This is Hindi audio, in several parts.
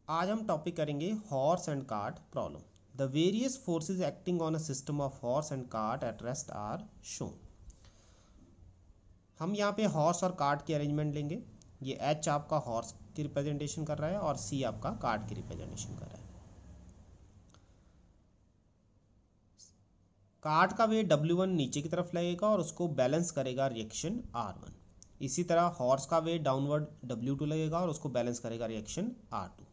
आज हम टॉपिक करेंगे horse and cart problem. The various forces acting on a system of horse and cart at rest are shown. हम यहाँ पे हॉर्स और कार्ट की अरेंजमेंट लेंगे। ये एच आपका हॉर्स की रिप्रेजेंटेशन कर रहा है और सी आपका कार्ट की रिप्रेजेंटेशन कर रहा है। कार्ट का वेट W1 नीचे की तरफ लगेगा और उसको बैलेंस करेगा रिएक्शन R1। इसी तरह हॉर्स का वेट डाउनवर्ड W2 लगेगा और उसको बैलेंस करेगा रिएक्शन R2।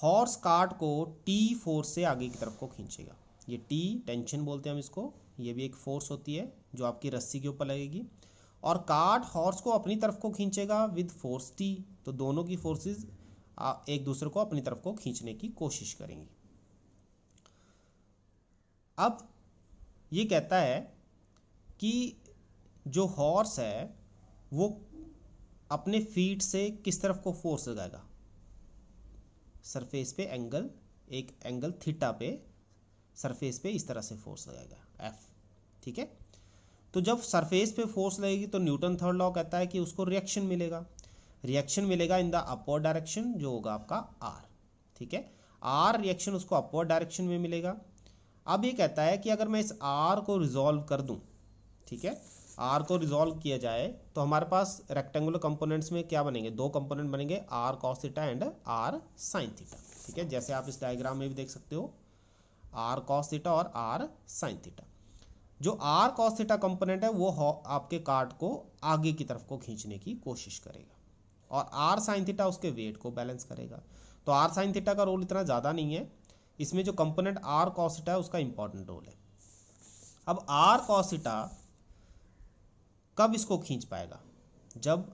हॉर्स कार्ट को T फोर्स से आगे की तरफ को खींचेगा। ये T टेंशन बोलते हैं हम इसको। ये भी एक फोर्स होती है जो आपकी रस्सी के ऊपर लगेगी। और कार्ट हॉर्स को अपनी तरफ को खींचेगा विद फोर्स T। तो दोनों की फोर्सेस एक दूसरे को अपनी तरफ को खींचने की कोशिश करेंगी। अब ये कहता है कि जो हॉर्स है वो अपने फीट से किस तरफ को फोर्स लगाएगा, सरफेस पे एंगल, एक एंगल थीटा पे सरफेस पे इस तरह से फोर्स लगाएगा F। ठीक है, तो जब सरफेस पे फोर्स लगेगी तो न्यूटन थर्ड लॉ कहता है कि उसको रिएक्शन मिलेगा। रिएक्शन मिलेगा इन द अपवर्ड डायरेक्शन, जो होगा आपका R। ठीक है, R रिएक्शन उसको अपवर्ड डायरेक्शन में मिलेगा। अब ये कहता है कि अगर मैं इस R को रिजॉल्व कर दूं, ठीक है, R को रिजॉल्व किया जाए तो हमारे पास रेक्टेंगुलर कंपोनेंट्स में क्या बनेंगे, दो कंपोनेंट बनेंगे, R cos theta and R sin theta. ठीक है, जैसे आप इस डायग्राम में भी देख सकते हो, R cos थीटा और R sin थीटा। जो R cos थीटा कंपोनेंट है वो आपके कार्ट को आगे की तरफ को खींचने की कोशिश करेगा और R sin थीटा उसके वेट को बैलेंस करेगा। तो R sin थीटा का रोल इतना ज़्यादा नहीं है, इसमें जो कंपोनेंट R cos थीटा है उसका इंपॉर्टेंट रोल है। अब R cos थीटा कब इसको खींच पाएगा, जब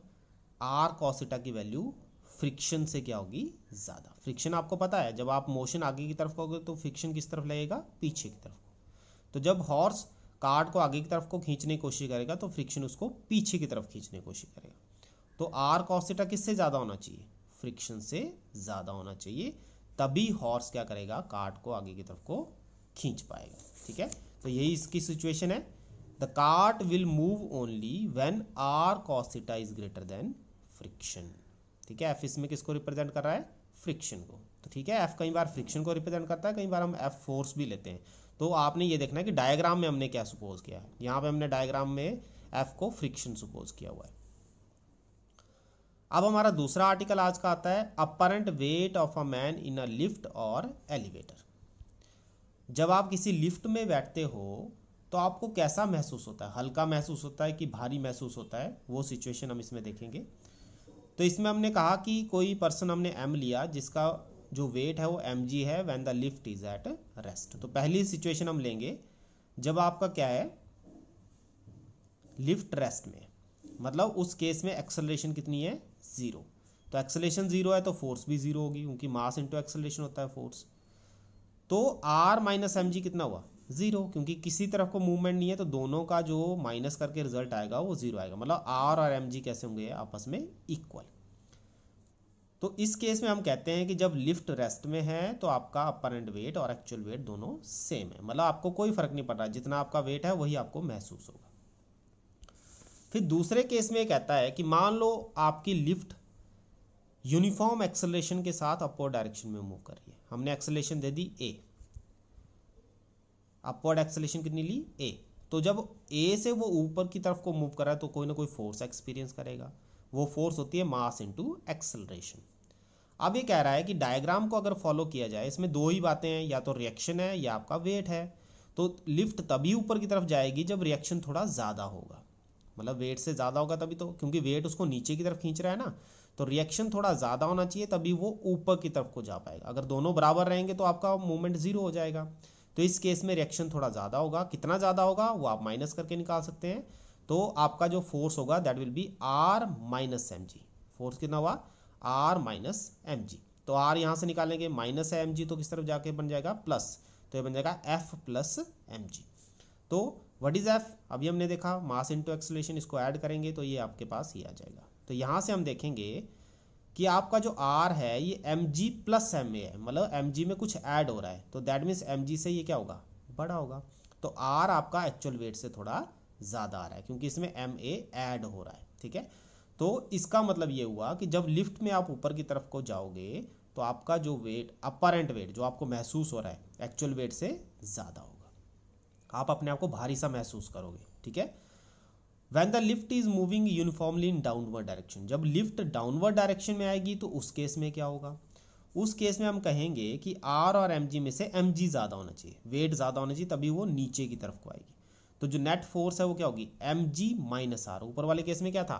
R cos थीटा की वैल्यू फ्रिक्शन से क्या होगी, ज़्यादा। फ्रिक्शन आपको पता है, जब आप मोशन आगे की तरफ करोगे तो फ्रिक्शन किस तरफ लगेगा, पीछे की तरफ। तो जब हॉर्स कार्ट को आगे की तरफ को खींचने की कोशिश करेगा तो फ्रिक्शन उसको पीछे की तरफ खींचने की कोशिश करेगा। तो R cos थीटा किससे ज़्यादा होना चाहिए, फ्रिक्शन से ज़्यादा होना चाहिए, तभी हॉर्स क्या करेगा, कार्ट को आगे की तरफ को खींच पाएगा। ठीक है, तो यही इसकी सिचुएशन है। The cart will move only when R cos theta is greater than friction. ठीक है, F इसमें किसको रिप्रेजेंट कर रहा है, फ्रिक्शन को। तो ठीक है, F कई बार फ्रिक्शन को रिप्रेजेंट करता है, कई बार हम F फोर्स भी लेते हैं। तो आपने ये देखना है कि डायग्राम में हमने क्या सपोज किया है। यहाँ पे हमने डायग्राम में F को फ्रिक्शन सपोज किया हुआ है। अब हमारा दूसरा आर्टिकल आज का आता है, apparent weight of a man in a lift और एलिवेटर। जब आप किसी लिफ्ट में बैठते हो तो आपको कैसा महसूस होता है, हल्का महसूस होता है कि भारी महसूस होता है, वो सिचुएशन हम इसमें देखेंगे। तो इसमें हमने कहा कि कोई पर्सन हमने M लिया जिसका जो वेट है वो mg है when the lift is at rest. तो पहली सिचुएशन हम लेंगे जब आपका क्या है, लिफ्ट रेस्ट में, मतलब उस केस में एक्सेलरेशन कितनी है, 0। तो एक्सेलरेशन 0 है तो फोर्स भी 0 होगी, क्योंकि मास इंटू एक्सेलरेशन होता है फोर्स। तो R माइनस mg कितना हुआ, 0, क्योंकि किसी तरफ को मूवमेंट नहीं है तो दोनों का जो माइनस करके रिजल्ट आएगा वो 0 आएगा। मतलब R और mg कैसे होंगे, आपस में इक्वल। तो इस केस में हम कहते हैं कि जब लिफ्ट रेस्ट में है तो आपका अपरेंट वेट और एक्चुअल वेट दोनों सेम है, मतलब आपको कोई फर्क नहीं पड़ रहा, जितना आपका वेट है वही आपको महसूस होगा। फिर दूसरे केस में कहता है कि मान लो आपकी लिफ्ट यूनिफॉर्म एक्सेलरेशन के साथ अपवर्ड डायरेक्शन में मूव कर रही है। हमने acceleration they the A, upward acceleration कितनी ली, A। तो जब A से वो ऊपर की तरफ को मूव कर रहा है तो कोई ना कोई फोर्स एक्सपीरियंस करेगा, वो फोर्स होती है मास इंटू एक्सेलरेशन। अब ये कह रहा है कि डायग्राम को अगर फॉलो किया जाए, इसमें दो ही बातें हैं, या तो रिएक्शन है या आपका वेट है। तो लिफ्ट तभी ऊपर की तरफ जाएगी जब रिएक्शन थोड़ा ज़्यादा होगा, मतलब वेट से ज़्यादा होगा तभी तो, क्योंकि वेट उसको नीचे की तरफ खींच रहा है ना, तो रिएक्शन थोड़ा ज़्यादा होना चाहिए तभी वो ऊपर की तरफ को जा पाएगा। अगर दोनों बराबर रहेंगे तो आपका मूवमेंट 0 हो जाएगा। तो इस केस में रिएक्शन थोड़ा ज़्यादा होगा, कितना ज़्यादा होगा वो आप माइनस करके निकाल सकते हैं। तो आपका जो फोर्स होगा that will be R minus mg। Force कितना हुआ, R माइनस mg। तो R यहाँ से निकालेंगे, माइनस है mg तो किस तरफ जाके बन जाएगा, प्लस, तो ये बन जाएगा F प्लस mg। तो व्हाट इज F, अभी हमने देखा मास इंटू एक्सेलरेशन, इसको ऐड करेंगे तो ये आपके पास ही आ जाएगा। तो यहाँ से हम देखेंगे कि आपका जो R है ये mg प्लस ma है, मतलब mg में कुछ ऐड हो रहा है, तो दैट मीन्स mg से ये क्या होगा, बड़ा होगा। तो R आपका एक्चुअल वेट से थोड़ा ज़्यादा आ रहा है क्योंकि इसमें ma ऐड हो रहा है। ठीक है, तो इसका मतलब ये हुआ कि जब लिफ्ट में आप ऊपर की तरफ को जाओगे तो आपका जो वेट, अपरेंट वेट जो आपको महसूस हो रहा है, एक्चुअल वेट से ज़्यादा होगा, आप अपने आप को भारी सा महसूस करोगे। ठीक है। When the lift is moving uniformly in downward direction, जब लिफ्ट डाउनवर्ड डायरेक्शन में आएगी तो उस केस में क्या होगा, उस केस में हम कहेंगे कि R और mg में से mg ज़्यादा होना चाहिए, वेट ज़्यादा होना चाहिए, तभी वो नीचे की तरफ को आएगी। तो जो नेट फोर्स है वो क्या होगी, mg माइनस r। ऊपर वाले केस में क्या था,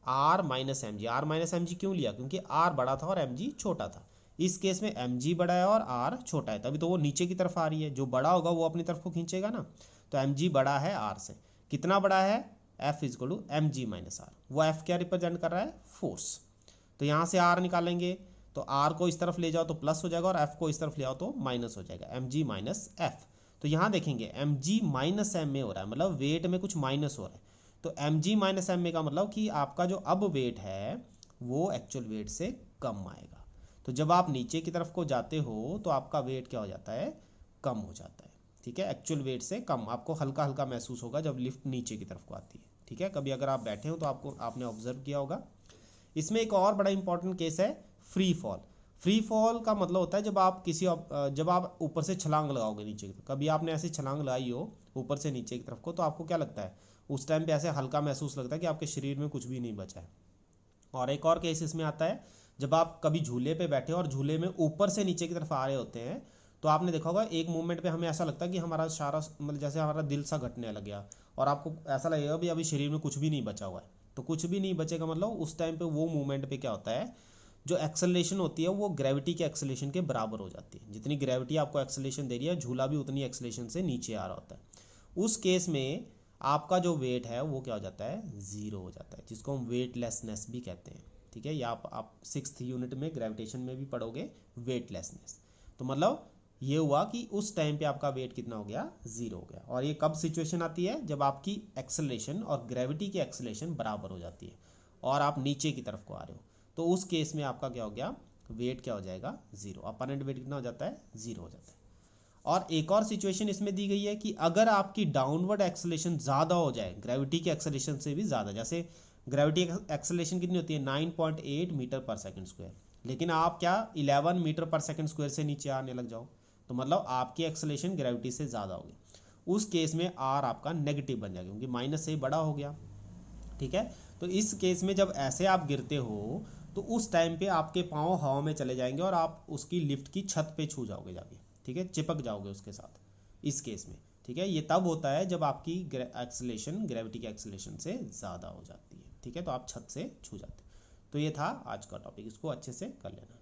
r minus M G. R minus M G क्यों लिया, क्योंकि r बड़ा था और mg छोटा था। इस केस में mg बड़ा है और r छोटा है, तभी तो वो नीचे की तरफ आ रही है। जो बड़ा होगा वो अपनी तरफ को खींचेगा ना, तो mg बड़ा है r से। कितना बड़ा है, F equal to M G minus R. वो F क्या रिप्रेजेंट कर रहा है, फोर्स। तो यहाँ से R निकालेंगे तो R को इस तरफ ले जाओ तो प्लस हो जाएगा और F को इस तरफ ले आओ तो माइनस हो जाएगा, एम जी माइनस एफ। तो यहाँ देखेंगे एम जी माइनस एम में हो रहा है, मतलब वेट में कुछ माइनस हो रहा है। तो एम जी माइनस एम में का मतलब कि आपका जो अब वेट है वो एक्चुअल वेट से कम आएगा। तो जब आप नीचे की तरफ को जाते हो तो आपका वेट क्या हो जाता है, कम हो जाता है। ठीक है, एक्चुअल वेट से कम, आपको हल्का हल्का महसूस होगा जब लिफ्ट नीचे की तरफ को आती है। ठीक है, कभी अगर आप बैठे हो तो आपने ऑब्जर्व किया होगा। इसमें एक और बड़ा इंपॉर्टेंट केस है, फ्री फॉल। फ्री फॉल का मतलब होता है जब आप ऊपर से छलांग लगाओगे नीचे की तरफ। कभी आपने ऐसे छलांग लगाई हो ऊपर से नीचे की तरफ को, तो आपको क्या लगता है, उस टाइम पे ऐसे हल्का महसूस लगता है कि आपके शरीर में कुछ भी नहीं बचा है। और एक और केस इसमें आता है, जब आप कभी झूले पे बैठे हो और झूले में ऊपर से नीचे की तरफ आ रहे होते हैं, तो आपने देखा होगा एक मूवमेंट पे हमें ऐसा लगता है कि हमारा सारा, मतलब जैसे हमारा दिल सा घटने लग गया, और आपको ऐसा लगेगा भी अभी शरीर में कुछ भी नहीं बचा हुआ है। तो कुछ भी नहीं बचेगा मतलब उस टाइम पे वो मूवमेंट पे क्या होता है, जो एक्सेलरेशन होती है वो ग्रेविटी के एक्सेलरेशन के बराबर हो जाती है। जितनी ग्रेविटी आपको एक्सेलरेशन दे रही है, झूला भी उतनी एक्सेलरेशन से नीचे आ रहा होता है। उस केस में आपका जो वेट है वो क्या हो जाता है, ज़ीरो हो जाता है, जिसको हम वेटलेसनेस भी कहते हैं। ठीक है, या आप 6th यूनिट में ग्रेविटेशन में भी पढ़ोगे वेटलेसनेस। तो मतलब ये हुआ कि उस टाइम पे आपका वेट कितना हो गया, ज़ीरो हो गया। और ये कब सिचुएशन आती है, जब आपकी एक्सेलरेशन और ग्रेविटी की एक्सेलरेशन बराबर हो जाती है और आप नीचे की तरफ को आ रहे हो। तो उस केस में आपका क्या हो गया, वेट क्या हो जाएगा, ज़ीरो। अपरेंट वेट कितना हो जाता है, ज़ीरो हो जाता है। और एक और सिचुएशन इसमें दी गई है कि अगर आपकी डाउनवर्ड एक्सेलरेशन ज़्यादा हो जाए ग्रेविटी के एक्सेलरेशन से भी ज़्यादा, जैसे ग्रेविटी एक्सेलरेशन कितनी होती है, 9.8 मीटर पर सेकंड स्क्वायर, लेकिन आप क्या 11 मीटर पर सेकंड स्क्वायर से नीचे आने लग जाओ, तो मतलब आपकी एक्सेलरेशन ग्रेविटी से ज़्यादा होगी। उस केस में आर आपका नेगेटिव बन जाएगा, क्योंकि माइनस से बड़ा हो गया। ठीक है, तो इस केस में जब ऐसे आप गिरते हो तो उस टाइम पे आपके पाँव हवा में चले जाएंगे और आप उसकी लिफ्ट की छत पे छू जाओगे जाके। ठीक है, चिपक जाओगे उसके साथ इस केस में। ठीक है, ये तब होता है जब आपकी एक्सेलरेशन ग्रेविटी के एक्सेलरेशन से ज़्यादा हो जाती है। ठीक है, तो आप छत से छू जाते। तो ये था आज का टॉपिक, इसको अच्छे से कर लेना।